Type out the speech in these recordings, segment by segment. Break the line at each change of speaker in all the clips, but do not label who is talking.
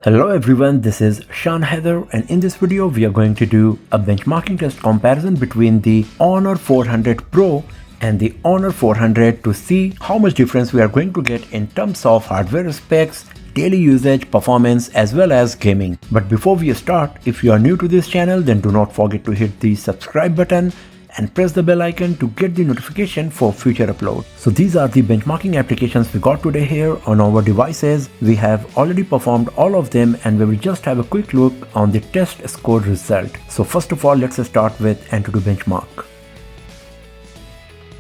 Hello everyone, this is Sean Heather, and in this video we are going to do a benchmarking test comparison between the Honor 400 Pro and the Honor 400 to see how much difference we are going to get in terms of hardware specs, daily usage, performance as well as gaming. But before we start, if you are new to this channel, then do not forget to hit the subscribe button and press the bell icon to get the notification for future upload. So these are the benchmarking applications we got today here on our devices. We have already performed all of them and we will just have a quick look on the test score result. So first of all, let's start with AnTuTu Benchmark.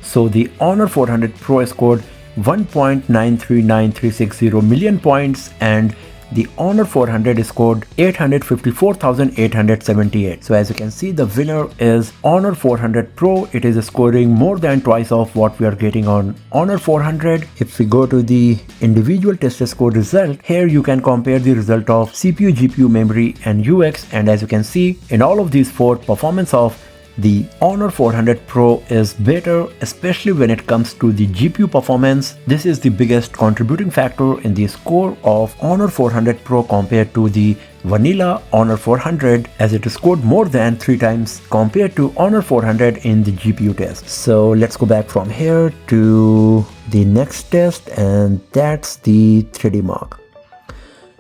So the Honor 400 Pro scored 1.939360 million points and the Honor 400 scored 854,878. So as you can see, the winner is Honor 400 Pro. It is scoring more than twice of what we are getting on Honor 400. If we go to the individual test score result, here you can compare the result of CPU, GPU, memory and UX, and as you can see, in all of these four, performance of the Honor 400 Pro is better, especially when it comes to the GPU performance. This is the biggest contributing factor in the score of Honor 400 Pro compared to the vanilla Honor 400, as it scored more than 3 times compared to Honor 400 in the GPU test. So let's go back from here to the next test, and that's the 3D Mark.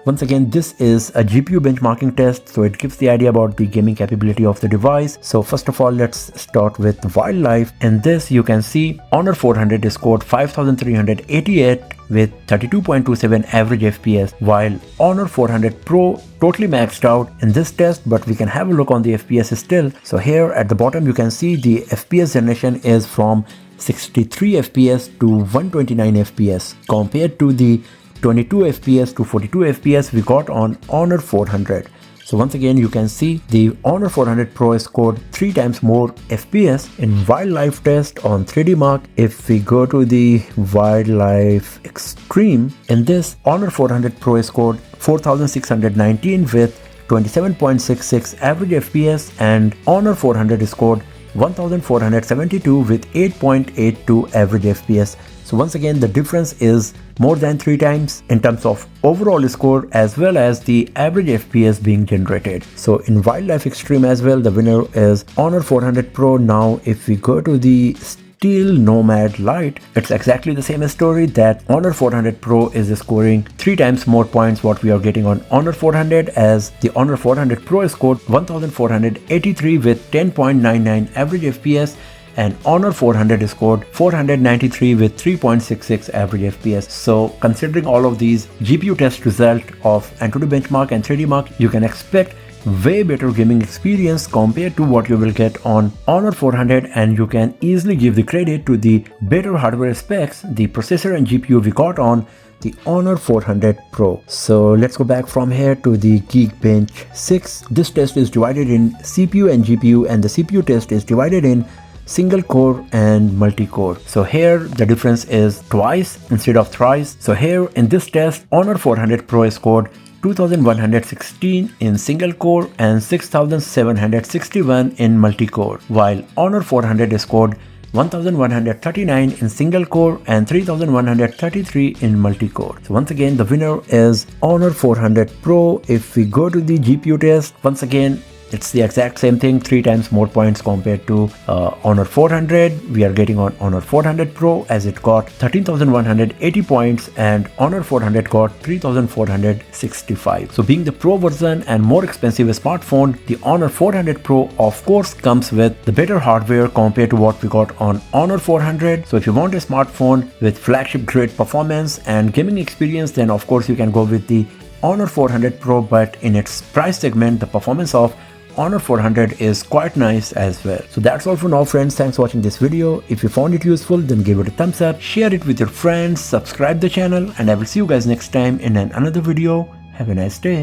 Once again, this is a GPU benchmarking test, so it gives the idea about the gaming capability of the device. So first of all, let's start with wildlife. In this, you can see Honor 400 scored 5,388 with 32.27 average FPS, while Honor 400 Pro totally maxed out in this test, but we can have a look on the FPS still. So here at the bottom, you can see the FPS generation is from 63 FPS to 129 FPS compared to the 22 FPS to 42 FPS we got on Honor 400. So once again, you can see the Honor 400 Pro scored 3 times more FPS in wildlife test on 3D Mark. If we go to the wildlife extreme, in this Honor 400 Pro scored 4,619 with 27.66 average FPS, and Honor 400 scored 1,472 with 8.82 average FPS. So once again, the difference is more than 3 times in terms of overall score as well as the average FPS being generated. So in wildlife extreme as well, the winner is Honor 400 Pro. Now if we go to the Steel Nomad Lite, it's exactly the same story, that Honor 400 Pro is scoring 3 times more points what we are getting on Honor 400, as the Honor 400 Pro scored 1,483 with 10.99 average FPS, and Honor 400 scored 493 with 3.66 average FPS. So considering all of these GPU test result of AnTuTu Benchmark and 3D Mark, you can expect way better gaming experience compared to what you will get on Honor 400, and you can easily give the credit to the better hardware specs, the processor and GPU we got on the Honor 400 Pro. So let's go back from here to the Geekbench 6. This test is divided in CPU and GPU, and the CPU test is divided in single core and multi-core. So here the difference is twice instead of thrice. So here in this test, Honor 400 Pro scored 2,116 in single core and 6,761 in multi-core, while Honor 400 scored 1,139 in single core and 3,133 in multi-core. So once again, the winner is Honor 400 Pro. If we go to the GPU test, once again, it's the exact same thing, 3 times more points compared to Honor 400. We are getting on Honor 400 Pro, as it got 13,180 points and Honor 400 got 3,465. So being the Pro version and more expensive smartphone, the Honor 400 Pro of course comes with the better hardware compared to what we got on Honor 400. So if you want a smartphone with flagship grade performance and gaming experience, then of course you can go with the Honor 400 Pro, but in its price segment, the performance of Honor 400 is quite nice as well. So that's all for now, friends. Thanks for watching this video. If you found it useful, then give it a thumbs up, share it with your friends, subscribe the channel, and I will see you guys next time in another video. Have a nice day.